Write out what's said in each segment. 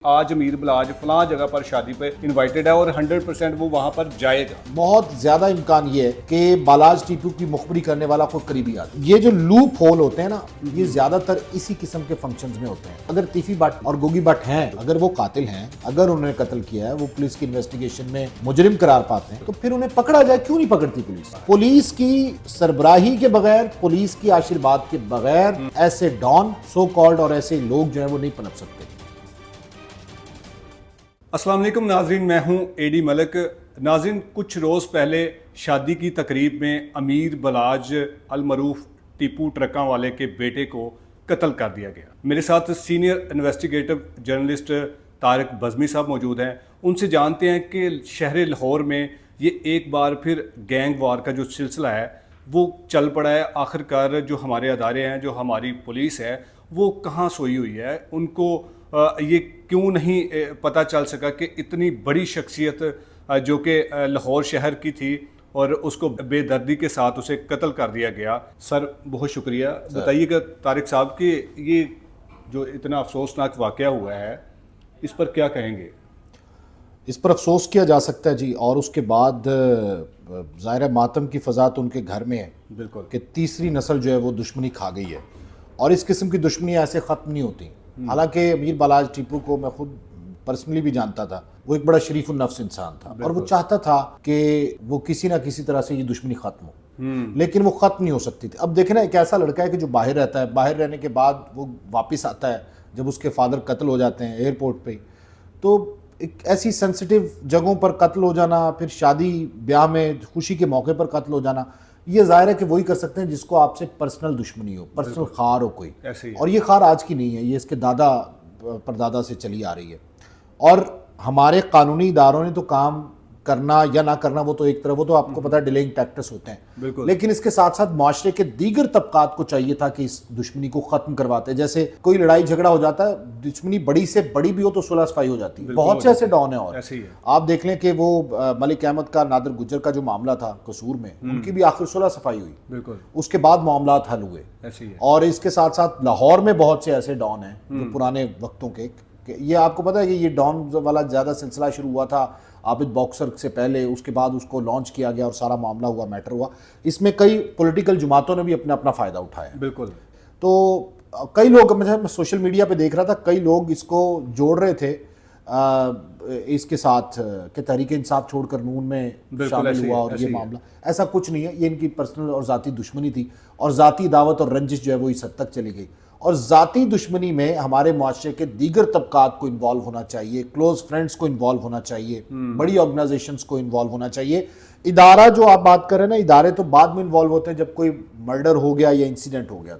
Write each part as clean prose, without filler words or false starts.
آج امیر بلاج فلاں جگہ پر شادی پہ انوائٹڈ ہے اور 100% وہ وہاں پر جائے گا۔ بہت زیادہ امکان یہ ہے کہ بالاج ٹیپو کی مخبری کرنے والا کوئی قریبی آدمی۔ یہ جو لوپ ہول ہوتے ہیں نا، یہ زیادہ تر اسی قسم کے فنکشنز میں ہوتے ہیں۔ اگر تیفی بٹ اور گوگی بٹ ہیں، اگر وہ قاتل ہیں، اگر انہوں نے قتل کیا ہے، وہ پولیس کی انویسٹیگیشن میں مجرم قرار پاتے ہیں، تو پھر انہیں پکڑا جائے۔ کیوں نہیں پکڑتی پولیس؟ پولیس کی سربراہی کے بغیر، پولیس کی آشرواد کے بغیر ایسے ڈان سو کالڈ اور ایسے لوگ جو ہیں وہ نہیں پنپ سکتے۔ السلام علیکم ناظرین، میں ہوں اے ڈی ملک۔ ناظرین، کچھ روز پہلے شادی کی تقریب میں امیر بلاج المعروف ٹیپو ٹرکاں والے کے بیٹے کو قتل کر دیا گیا۔ میرے ساتھ senior investigative journalist Tariq Bazmee صاحب موجود ہیں۔ ان سے جانتے ہیں کہ شہر لاہور میں یہ ایک بار پھر گینگ وار کا جو سلسلہ ہے وہ چل پڑا ہے۔ آخر کار جو ہمارے ادارے ہیں، جو ہماری پولیس ہے، وہ کہاں سوئی ہوئی ہے؟ ان کو یہ کیوں نہیں پتہ چل سکا کہ اتنی بڑی شخصیت جو کہ لاہور شہر کی تھی اور اس کو بے دردی کے ساتھ اسے قتل کر دیا گیا۔ سر بہت شکریہ۔ بتائیے گا طارق صاحب کہ یہ جو اتنا افسوسناک واقعہ ہوا ہے اس پر کیا کہیں گے؟ اس پر افسوس کیا جا سکتا ہے جی، اور اس کے بعد ظاہر ماتم کی فضا تو ان کے گھر میں ہے۔ بالکل کہ تیسری نسل جو ہے وہ دشمنی کھا گئی ہے، اور اس قسم کی دشمنی ایسے ختم نہیں ہوتی۔ حالانکہ امیر بالاج ٹیپو کو میں خود پرسنلی بھی جانتا تھا، وہ ایک بڑا شریف النفس انسان تھا، اور وہ چاہتا تھا کہ وہ کسی نہ کسی طرح سے یہ دشمنی ختم ہو، لیکن وہ ختم نہیں ہو سکتی تھی۔ اب دیکھیں نا، ایک ایسا لڑکا ہے کہ جو باہر رہتا ہے، باہر رہنے کے بعد وہ واپس آتا ہے جب اس کے فادر قتل ہو جاتے ہیں ایئرپورٹ پہ، تو ایک ایسی سینسٹیو جگہوں پر قتل ہو جانا، پھر شادی بیاہ میں خوشی کے موقع پر قتل ہو جانا، یہ ظاہر ہے کہ وہی کر سکتے ہیں جس کو آپ سے پرسنل دشمنی ہو، پرسنل خار ہو کوئی۔ اور یہ خار آج کی نہیں ہے، یہ اس کے دادا پردادا سے چلی آ رہی ہے۔ اور ہمارے قانونی اداروں نے تو کام کرنا یا نہ کرنا وہ تو ایک طرف، وہ تو آپ کو پتہ ہے ڈیلیئنگ ٹیکٹس ہوتے ہیں، لیکن اس کے ساتھ ساتھ معاشرے کے دیگر طبقات کو چاہیے تھا کہ اس دشمنی کو ختم کرواتے۔ جیسے کوئی لڑائی جھگڑا ہو جاتا ہے، دشمنی بڑی سے بڑی بھی ہو تو صلح صفائی ہو جاتی ہے۔ بہت سے ایسے ڈان ہیں، اور آپ دیکھ لیں کہ وہ ملک احمد کا نادر گجر کا جو معاملہ تھا قصور میں، ان کی بھی آخر صلح صفائی ہوئی، اس کے بعد معاملات حل ہوئے۔ اور اس کے ساتھ ساتھ لاہور میں بہت سے ایسے ڈان ہیں جو پرانے وقتوں کے، یہ آپ کو پتہ ہے کہ یہ ڈان والا زیادہ سلسلہ شروع ہوا تھا عابد باکسر سے پہلے، اس کے بعد اس کو لانچ کیا گیا اور سارا معاملہ ہوا، میٹر ہوا۔ اس میں کئی پولیٹیکل جماعتوں نے بھی اپنا اپنا فائدہ اٹھایا۔ بالکل۔ تو کئی لوگ، میں سوشل میڈیا پہ دیکھ رہا تھا، کئی لوگ اس کو جوڑ رہے تھے اس کے ساتھ کہ تحریک انصاف چھوڑ کر نون میں شامل ہوا، اور یہ معاملہ ایسا کچھ نہیں ہے۔ یہ ان کی پرسنل اور ذاتی دشمنی تھی، اور ذاتی دعوت اور رنجش جو ہے وہ اس حد تک چلی گئی۔ اور ذاتی دشمنی میں ہمارے معاشرے کے دیگر طبقات کو انوالو ہونا چاہیے، کلوز فرینڈز کو انوالو ہونا چاہیے، بڑی آرگنائزیشنز کو انوالو ہونا چاہیے۔ ادارہ جو آپ بات کر رہے ہیں نا، ادارے تو بعد میں انوالو ہوتے ہیں جب کوئی مرڈر ہو گیا یا انسیڈنٹ ہو گیا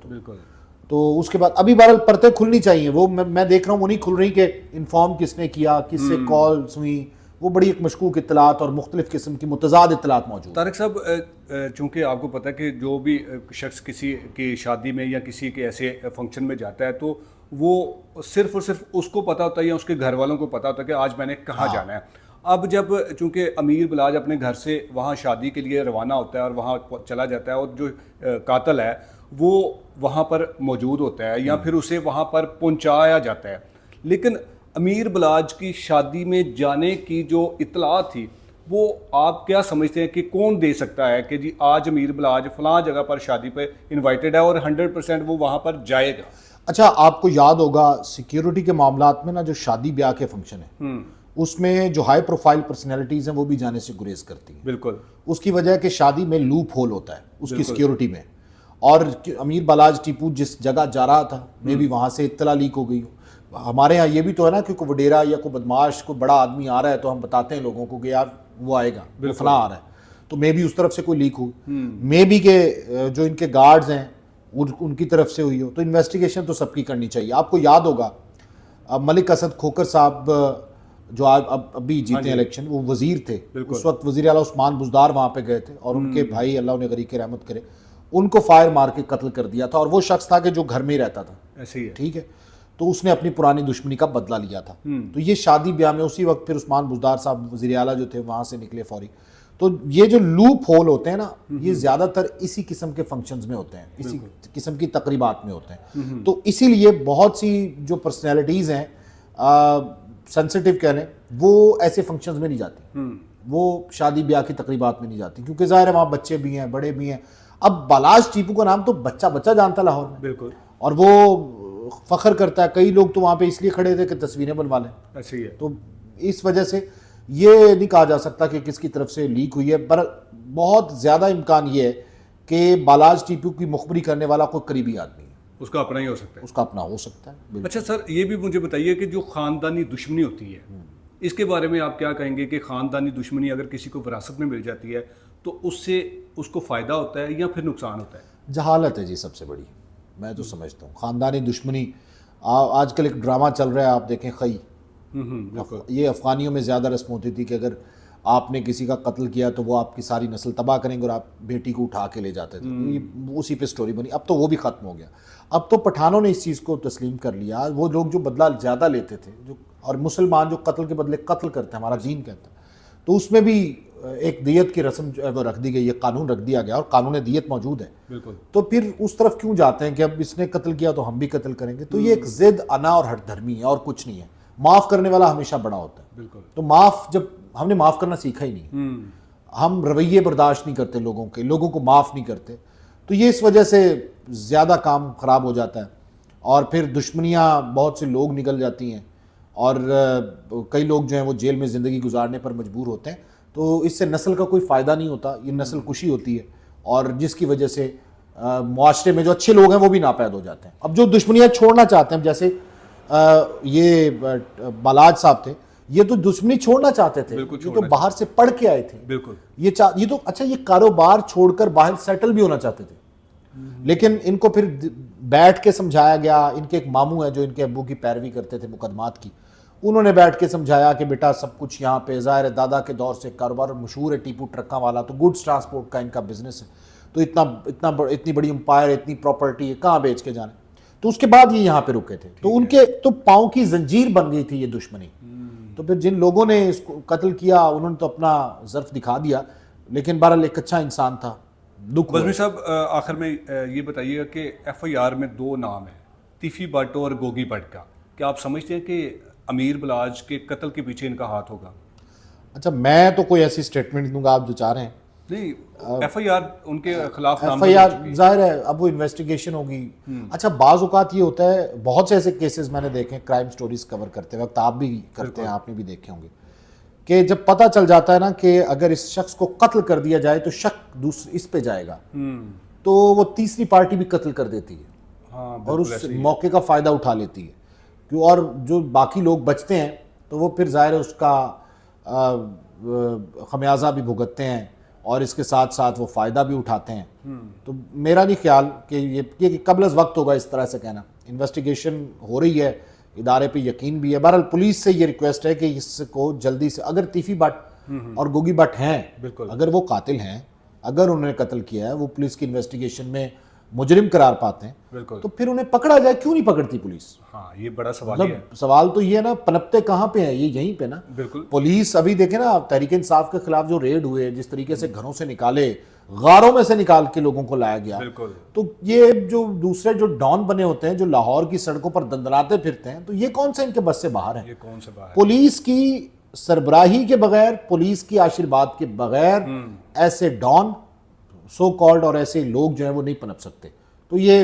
تو اس کے بعد ابھی بہرحال پرتیں کھلنی چاہیے۔ وہ میں دیکھ رہا ہوں وہ نہیں کھل رہی کہ انفارم کس نے کیا، کس سے کالز ہوئیں، وہ بڑی ایک مشکوک اطلاعات اور مختلف قسم کی متضاد اطلاعات موجود۔ طارق صاحب، چونکہ آپ کو پتہ ہے کہ جو بھی شخص کسی کی شادی میں یا کسی کے ایسے فنکشن میں جاتا ہے تو وہ صرف اور صرف اس کو پتہ ہوتا ہے یا اس کے گھر والوں کو پتہ ہوتا ہے کہ آج میں نے کہاں جانا ہے۔ اب جب چونکہ امیر بلاج اپنے گھر سے وہاں شادی کے لیے روانہ ہوتا ہے اور وہاں چلا جاتا ہے، اور جو قاتل ہے وہ وہاں پر موجود ہوتا ہے یا پھر اسے وہاں پر پہنچایا جاتا ہے، لیکن امیر بلاج کی شادی میں جانے کی جو اطلاع تھی وہ آپ کیا سمجھتے ہیں کہ کون دے سکتا ہے کہ جی آج امیر بلاج فلاں جگہ پر شادی پہ انوائٹڈ ہے اور 100% وہ وہاں پر جائے گا؟ اچھا، آپ کو یاد ہوگا سیکیورٹی کے معاملات میں نا، جو شادی بیاہ کے فنکشن ہیں اس میں جو ہائی پروفائل پرسنالٹیز ہیں وہ بھی جانے سے گریز کرتی ہیں۔ بالکل۔ اس کی وجہ ہے کہ شادی میں لوپ ہول ہوتا ہے اس کی سیکیورٹی میں، اور امیر بالاج ٹیپو جس جگہ جا رہا تھا میں بھی وہاں سے اطلاع لیک ہو گئی ہو۔ ہمارے ہاں یہ بھی تو ہے نا کہ کوئی وڈیرا یا کوئی بدماش کوئی بڑا آدمی آ رہا ہے تو ہم بتاتے ہیں لوگوں کو کہ یار وہ آئے گا، وہ فلاں آ رہا ہے، تو میں بھی اس طرف سے کوئی لیک ہو، میں بھی کہ جو ان کے گارڈز ہیں ان کی طرف سے ہوئی ہو، تو انویسٹیگیشن تو سب کی کرنی چاہیے۔ آپ کو یاد ہوگا ملک اسد کھوکر صاحب جو ابھی جیتے ہیں الیکشن، وہ وزیر تھے اس وقت، وزیر اعلیٰ عثمان بزدار وہاں پہ گئے تھے، اور ان کے بھائی اللہ انہیں غریق رحمت کرے، ان کو فائر مار کے قتل کر دیا تھا، اور وہ شخص تھا کہ جو گھر میں ہی رہتا تھا، ایسے ہی ہے، ٹھیک ہے، تو اس نے اپنی پرانی دشمنی کا بدلہ لیا تھا۔ تو یہ شادی بیاہ میں اسی وقت پھر عثمان بزدار صاحب وزیر اعلیٰ جو تھے وہاں سے نکلے فوری۔ تو یہ جو لوپ ہول ہوتے ہیں نا، یہ زیادہ تر اسی قسم کے فنکشنز میں ہوتے ہیں، اسی قسم کی تقریبات میں ہوتے ہیں۔ تو اسی لیے بہت سی جو پرسنالٹیز ہیں सेंसिटिव कह लें, वो ऐसे फंक्शंस में नहीं जाती, वो शादी ब्याह की तकरीबात में नहीं जाती, क्योंकि ज़ाहिर है वहाँ बच्चे भी हैं, बड़े भी हैं। अब बालाज टीपू का नाम तो बच्चा बच्चा जानता लाहौर में, बिल्कुल, और वो फ़ख्र करता है। कई लोग तो वहाँ पे इसलिए खड़े थे कि तस्वीरें बनवा लें। ऐसे ही है। तो इस वजह से ये नहीं कहा जा सकता कि किसकी तरफ से लीक हुई है, पर बहुत ज़्यादा इम्कान ये है कि बालाज टीपू की मुखबरी करने वाला कोई करीबी आदमी है, उसका अपना ही हो सकता है। उसका अपना हो सकता है। बिल्कुल। अच्छा सर, ये भी मुझे बताइए कि जो ख़ानदानी दुश्मनी होती है, इसके बारे में आप क्या कहेंगे कि ख़ानदानी दुश्मनी अगर किसी को विरासत में मिल जाती है तो उससे उसको फ़ायदा होता है या फिर नुकसान होता है? जहालत है जी सबसे बड़ी, मैं तो समझता हूँ। ख़ानदानी दुश्मनी, आजकल एक ड्रामा चल रहा है, आप देखें खई, बिल्कुल, ये अफ़गानियों में ज़्यादा रस्म होती थी कि अगर आपने किसी का कत्ल किया तो वो आपकी सारी नस्ल तबाह करेंगे और आप बेटी को उठा के ले जाते थे। ये उसी पे स्टोरी बनी। अब तो वो भी ख़त्म हो गया। अब तो पठानों ने इस चीज़ को तस्लीम कर लिया। वो लोग जो बदला ज़्यादा लेते थे, जो और मुसलमान जो कत्ल के बदले कत्ल करते हैं, हमारा दीन कहता है, तो उसमें भी एक दियत की रस्म जो है वो रख दी गई, ये कानून रख दिया गया और कानून दियत मौजूद है। बिल्कुल। तो फिर उस तरफ क्यों जाते हैं कि अब इसने कत्ल किया तो हम भी कत्ल करेंगे? तो ये एक ज़िद, अना और हठधर्मी है और कुछ नहीं है। माफ़ करने वाला हमेशा बड़ा होता है। बिल्कुल। तो माफ़, जब हमने माफ़ करना सीखा ही नहीं, हम रवैये बर्दाश्त नहीं करते लोगों के, लोगों को माफ़ नहीं करते, तो ये इस वजह से ज़्यादा काम ख़राब हो जाता है और फिर दुश्मनियाँ बहुत से लोग निकल जाती हैं और कई लोग जो हैं वो जेल में ज़िंदगी गुजारने पर मजबूर होते हैं। तो इससे नस्ल का कोई फ़ायदा नहीं होता, ये नस्ल कुशी होती है और जिसकी वजह से मुआशरे में जो अच्छे लोग हैं वो भी नापैद हो जाते हैं। अब जो दुश्मनियाँ छोड़ना चाहते हैं, जैसे ये बालाज साहब थे, ये तो दुश्मनी छोड़ना चाहते थे, ये तो बाहर से पढ़ के आए थे। बिल्कुल। ये तो अच्छा, ये कारोबार छोड़कर बाहर सेटल भी होना चाहते थे, लेकिन इनको फिर बैठ के समझाया गया। इनके एक मामू है जो इनके अब्बू की पैरवी करते थे मुकदमात की, उन्होंने बैठ के समझाया कि बेटा सब कुछ यहाँ पे ज़ाहिर है दादा के दौर से कारोबार मशहूर है, टीपू ट्रक्का वाला, तो गुड्स ट्रांसपोर्ट का इनका बिजनेस है, तो इतनी बड़ी एम्पायर, इतनी प्रॉपर्टी है, कहाँ बेच के जाने। तो उसके बाद ये यहाँ पे रुके थे, तो उनके तो पाँव की जंजीर बन गई थी ये दुश्मनी। तो फिर जिन लोगों ने इसको कत्ल किया उन्होंने तो अपना ज़र्फ दिखा दिया, लेकिन बहरहाल एक अच्छा इंसान था। दुख। बज़मी साहब, आखिर में ये बताइएगा कि FIR में 2 नाम हैं, तीफ़ी भट्ट और गोगी भट्ट का। क्या आप समझते हैं कि अमीर बलाज के कत्ल के पीछे इनका हाथ होगा? अच्छा, मैं तो कोई ऐसी स्टेटमेंट नहीं दूंगा, आप जो चाह रहे हैं। नहीं, FIR उनके खिलाफ नाम FIR जाहिर है अब वो इन्वेस्टिगेशन होगी। अच्छा, बाज़ औक़ात ये होता है, बहुत से ऐसे केसेस मैंने देखे हैं क्राइम स्टोरीज कवर करते वक्त, आप भी करते हैं, आपने भी देखे होंगे, कि जब पता चल जाता है ना कि अगर इस शख्स को कत्ल कर दिया जाए तो शक दूसरी इस पे जाएगा, तो वो तीसरी पार्टी भी कत्ल कर देती है। हाँ, और उस मौके का फ़ायदा उठा लेती है। क्यों? और जो बाकी लोग बचते हैं तो वो फिर ज़ाहिर है उसका खमियाजा भी भुगतते हैं और इसके साथ साथ वो फ़ायदा भी उठाते हैं। तो मेरा नहीं ख्याल कि ये कबल अज़ वक्त होगा इस तरह से कहना। इन्वेस्टिगेशन हो रही है, इदारे पे यकीन भी है। बहरहाल पुलिस से ये रिक्वेस्ट है कि इसको जल्दी से, अगर तीफ़ी भट्ट और गोगी भट्ट हैं, अगर वो कातिल हैं, अगर उन्होंने कत्ल किया है, वो पुलिस की इन्वेस्टिगेशन में मुजरिम करार पाते हैं, तो फिर उन्हें पकड़ा जाए। क्यों नहीं पकड़ती पुलिस? हाँ, ये बड़ा सवाल है। सवाल तो ये है ना, पनपते कहाँ पे हैं? ये यहीं पे ना। बिल्कुल। पुलिस अभी देखे ना, तहरीक इंसाफ के खिलाफ जो रेड हुए, जिस तरीके से घरों से निकाले, गारों में से निकाल के लोगों को लाया गया, तो ये जो दूसरे जो डॉन बने होते हैं, जो लाहौर की सड़कों पर दंदनाते फिरते हैं, तो ये कौन से इनके बस से बाहर है? पुलिस की सरबराही के बगैर, पुलिस की आशीर्वाद के बगैर ऐसे डॉन सो कॉल्ड और ऐसे लोग जो हैं वो नहीं पनप सकते। तो ये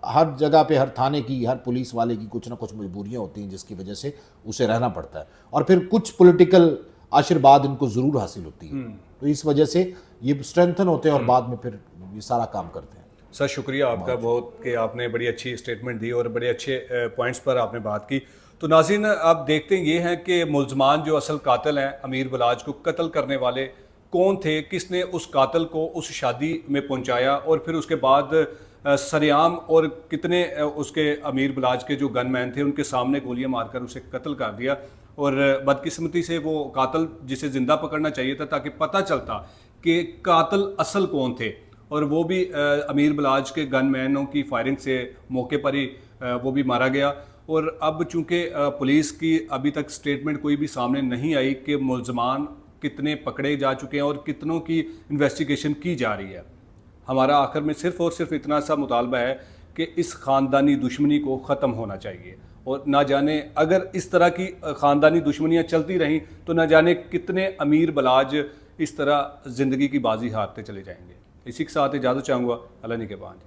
हर जगह पे, हर थाने की, हर पुलिस वाले की कुछ ना कुछ मजबूरियां होती हैं जिसकी वजह से उसे रहना पड़ता है, और फिर कुछ पॉलिटिकल आशीर्वाद इनको ज़रूर हासिल होती है। तो इस वजह से ये स्ट्रेंथन होते हैं और बाद में फिर ये सारा काम करते हैं। सर, शुक्रिया आपका बहुत कि आपने बड़ी अच्छी स्टेटमेंट दी और बड़े अच्छे पॉइंट्स पर आपने बात की। तो नाज़रीन, आप देखते हैं ये हैं कि मुल्ज़मान जो असल कातिल हैं, अमीर बलाज को कत्ल करने वाले कौन थे, किसने उस कातिल को उस शादी में पहुंचाया और फिर उसके बाद सरेआम और कितने उसके अमीर बलाज के जो गनमैन थे उनके सामने गोलियां मारकर उसे कत्ल कर दिया। और बदकिस्मती से वो कातिल जिसे ज़िंदा पकड़ना चाहिए था ताकि पता चलता कि कातिल असल कौन थे, और वो भी अमीर बलाज के गनमैनों की फायरिंग से मौके पर ही वो भी मारा गया। और अब चूँकि पुलिस की अभी तक स्टेटमेंट कोई भी सामने नहीं आई कि मुल्ज़मान कितने पकड़े जा चुके हैं और कितनों की इन्वेस्टिगेशन की जा रही है, हमारा आखिर में सिर्फ़ और सिर्फ इतना सा मुतालबा है कि इस ख़ानदानी दुश्मनी को ख़त्म होना चाहिए اور نہ جانے اگر اس طرح کی خاندانی دشمنیاں چلتی رہیں تو نہ جانے کتنے امیر بلاج اس طرح زندگی کی بازی ہارتے چلے جائیں گے۔ اسی کے ساتھ اجازت چاہوں گا، اللہ نگہبان۔